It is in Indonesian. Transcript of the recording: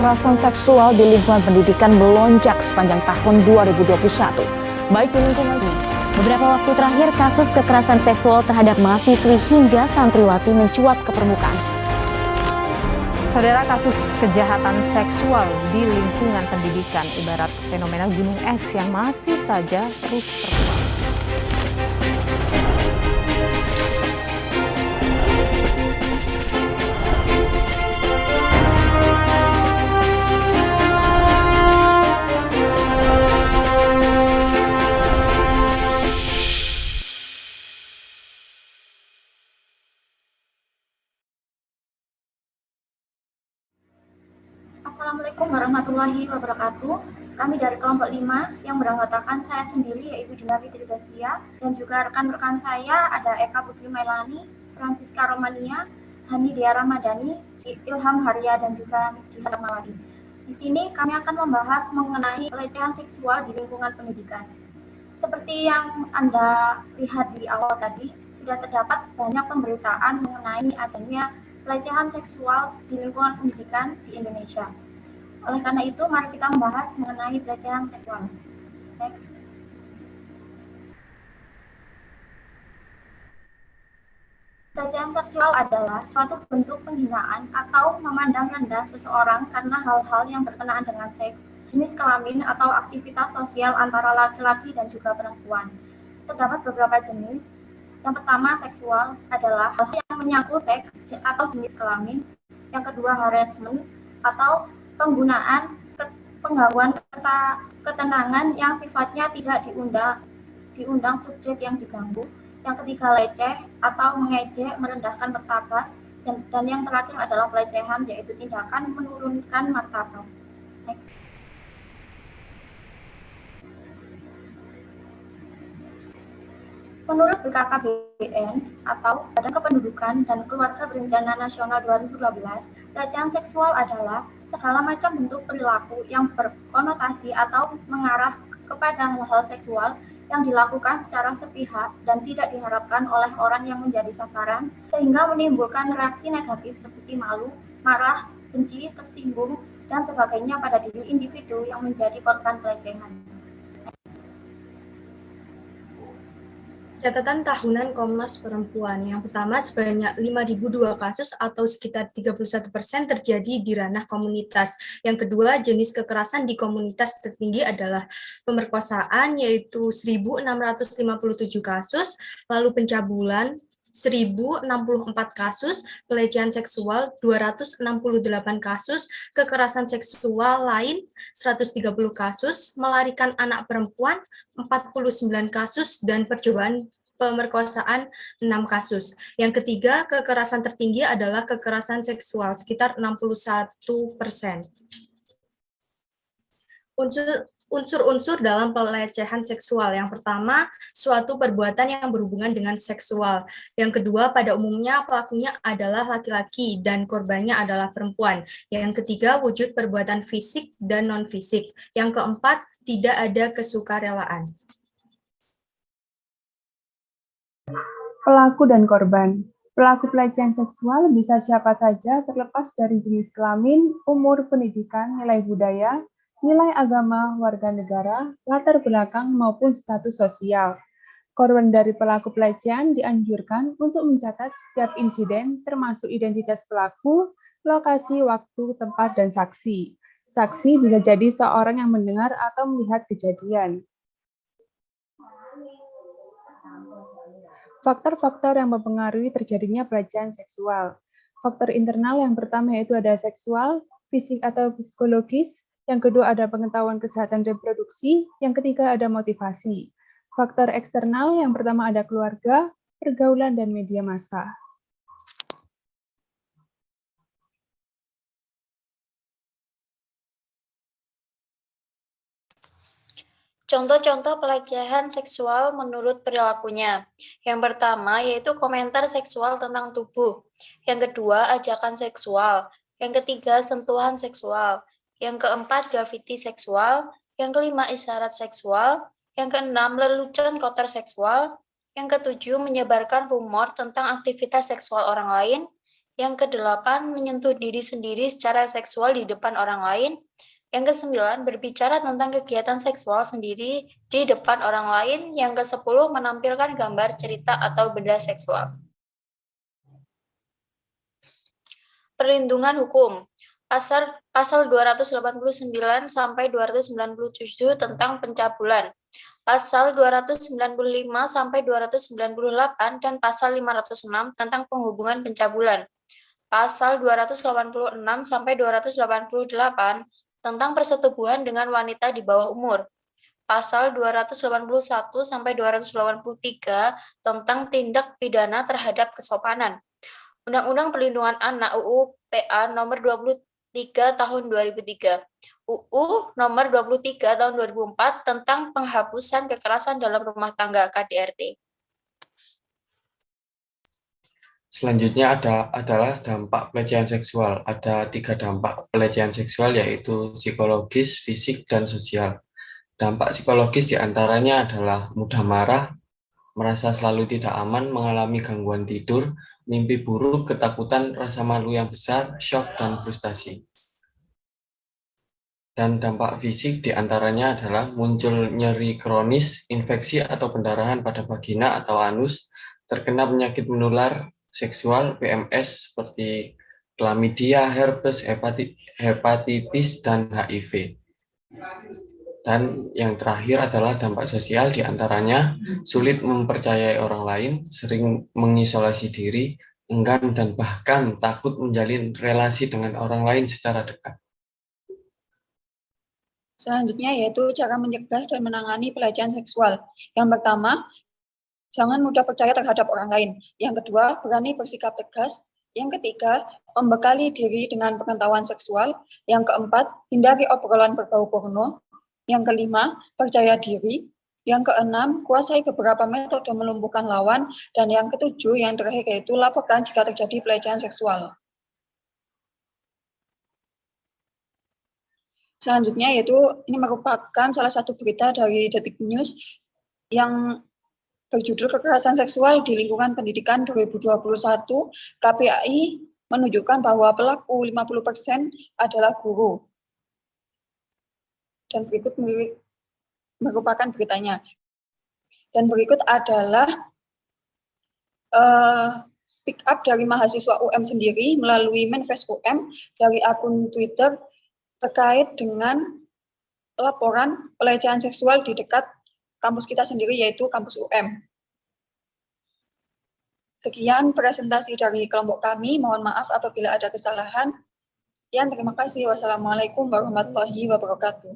kekerasan seksual di lingkungan pendidikan melonjak sepanjang tahun 2021. Baik di lingkungan ini. Beberapa waktu terakhir, kasus kekerasan seksual terhadap mahasiswi hingga santriwati mencuat ke permukaan. Saudara, kasus kejahatan seksual di lingkungan pendidikan ibarat fenomena gunung es yang masih saja terus berkembang. Assalamualaikum warahmatullahi wabarakatuh. Kami dari kelompok 5 yang beranggotakan saya sendiri yaitu Dinda Fitri Dastia dan juga rekan-rekan saya ada Eka Putri Mailani, Francisca Romania, Hani Dia Ramadhani, Ilham Haria dan juga Jihan Rahmawati. Di sini kami akan membahas mengenai pelecehan seksual di lingkungan pendidikan. Seperti yang Anda lihat di awal tadi, sudah terdapat banyak pemberitaan mengenai adanya pelecehan seksual di lingkungan pendidikan di Indonesia. Oleh karena itu, mari kita membahas mengenai pelecehan seksual. Next. Pelecehan seksual adalah suatu bentuk penghinaan atau memandang rendah seseorang karena hal-hal yang berkenaan dengan seks, jenis kelamin, atau aktivitas sosial antara laki-laki dan juga perempuan. Terdapat beberapa jenis. Yang pertama, seksual adalah hal yang menyangkut seks atau jenis kelamin. Yang kedua, harassment atau penggunaan penggangguan ketenangan yang sifatnya tidak diundang subjek yang diganggu. Yang ketiga, leceh atau mengejek, merendahkan martabat, dan yang terakhir adalah pelecehan, yaitu tindakan menurunkan martabat. Next. Menurut BKKBN atau Badan Kependudukan dan Keluarga Berencana Nasional 2012, pelecehan seksual adalah segala macam bentuk perilaku yang berkonotasi atau mengarah kepada hal-hal seksual yang dilakukan secara sepihak dan tidak diharapkan oleh orang yang menjadi sasaran, sehingga menimbulkan reaksi negatif seperti malu, marah, benci, tersinggung, dan sebagainya pada diri individu yang menjadi korban pelecehan. Catatan tahunan Komnas Perempuan. Yang pertama, sebanyak 5.002 kasus atau sekitar 31% terjadi di ranah komunitas. Yang kedua, jenis kekerasan di komunitas tertinggi adalah pemerkosaan, yaitu 1.657 kasus, lalu pencabulan 1.064 kasus, pelecehan seksual 268 kasus, kekerasan seksual lain 130 kasus, melarikan anak perempuan 49 kasus, dan percobaan pemerkosaan 6 kasus. Yang ketiga, kekerasan tertinggi adalah kekerasan seksual sekitar 61%. Unsur-unsur dalam pelecehan seksual. Yang pertama, suatu perbuatan yang berhubungan dengan seksual. Yang kedua, pada umumnya pelakunya adalah laki-laki dan korbannya adalah perempuan. Yang ketiga, wujud perbuatan fisik dan non-fisik. Yang keempat, tidak ada kesukarelaan. Pelaku dan korban. Pelaku pelecehan seksual bisa siapa saja terlepas dari jenis kelamin, umur, pendidikan, nilai budaya, nilai agama, warga negara, latar belakang, maupun status sosial. Korban dari pelaku pelecehan dianjurkan untuk mencatat setiap insiden, termasuk identitas pelaku, lokasi, waktu, tempat, dan saksi. Saksi bisa jadi seorang yang mendengar atau melihat kejadian. Faktor-faktor yang mempengaruhi terjadinya pelecehan seksual. Faktor internal yang pertama yaitu ada seksual, fisik atau psikologis. Yang kedua ada pengetahuan kesehatan reproduksi. Yang ketiga ada motivasi. Faktor eksternal yang pertama ada keluarga, pergaulan, dan media massa. Contoh-contoh pelecehan seksual menurut perilakunya. Yang pertama yaitu komentar seksual tentang tubuh. Yang kedua, ajakan seksual. Yang ketiga, sentuhan seksual. Yang keempat, grafiti seksual. Yang kelima, isyarat seksual. Yang keenam, lelucon kotor seksual. Yang ketujuh, menyebarkan rumor tentang aktivitas seksual orang lain. Yang kedelapan, menyentuh diri sendiri secara seksual di depan orang lain. Yang kesembilan, berbicara tentang kegiatan seksual sendiri di depan orang lain. Yang kesepuluh, menampilkan gambar, cerita, atau benda seksual. Perlindungan hukum. Pasal 289 sampai 297 tentang pencabulan. Pasal 295 sampai 298 dan pasal 506 tentang penghubungan pencabulan. Pasal 286 sampai 288 tentang persetubuhan dengan wanita di bawah umur. Pasal 281 sampai 283 tentang tindak pidana terhadap kesopanan. Undang-Undang Perlindungan Anak UU PA nomor 23 tahun 2003. UU nomor 23 tahun 2004 tentang penghapusan kekerasan dalam rumah tangga KDRT. Selanjutnya adalah dampak pelecehan seksual. Ada 3 dampak pelecehan seksual, yaitu psikologis, fisik, dan sosial. Dampak psikologis diantaranya adalah mudah marah, merasa selalu tidak aman, mengalami gangguan tidur, mimpi buruk, ketakutan, rasa malu yang besar, syok, dan frustasi. Dan dampak fisik diantaranya adalah muncul nyeri kronis, infeksi atau pendarahan pada vagina atau anus, terkena penyakit menular seksual, PMS, seperti chlamydia, herpes, hepatitis, dan HIV. Dan yang terakhir adalah dampak sosial, diantaranya sulit mempercayai orang lain, sering mengisolasi diri, enggan dan bahkan takut menjalin relasi dengan orang lain secara dekat. Selanjutnya yaitu cara mencegah dan menangani pelecehan seksual. Yang pertama, jangan mudah percaya terhadap orang lain. Yang kedua, berani bersikap tegas. Yang ketiga, membekali diri dengan pengetahuan seksual. Yang keempat, hindari obrolan berbau porno. Yang kelima, percaya diri. Yang keenam, kuasai beberapa metode melumpuhkan lawan. Dan yang ketujuh, yang terakhir yaitu laporkan jika terjadi pelecehan seksual. Selanjutnya yaitu ini merupakan salah satu berita dari Detik News yang berjudul Kekerasan Seksual di Lingkungan Pendidikan 2021. KPAI menunjukkan bahwa pelaku 50% adalah guru. Dan berikut merupakan beritanya. Dan berikut adalah speak up dari mahasiswa UM sendiri melalui Manifest UM dari akun Twitter terkait dengan laporan pelecehan seksual di dekat kampus kita sendiri, yaitu kampus UM. Sekian presentasi dari kelompok kami. Mohon maaf apabila ada kesalahan. Terima kasih. Wassalamualaikum warahmatullahi wabarakatuh.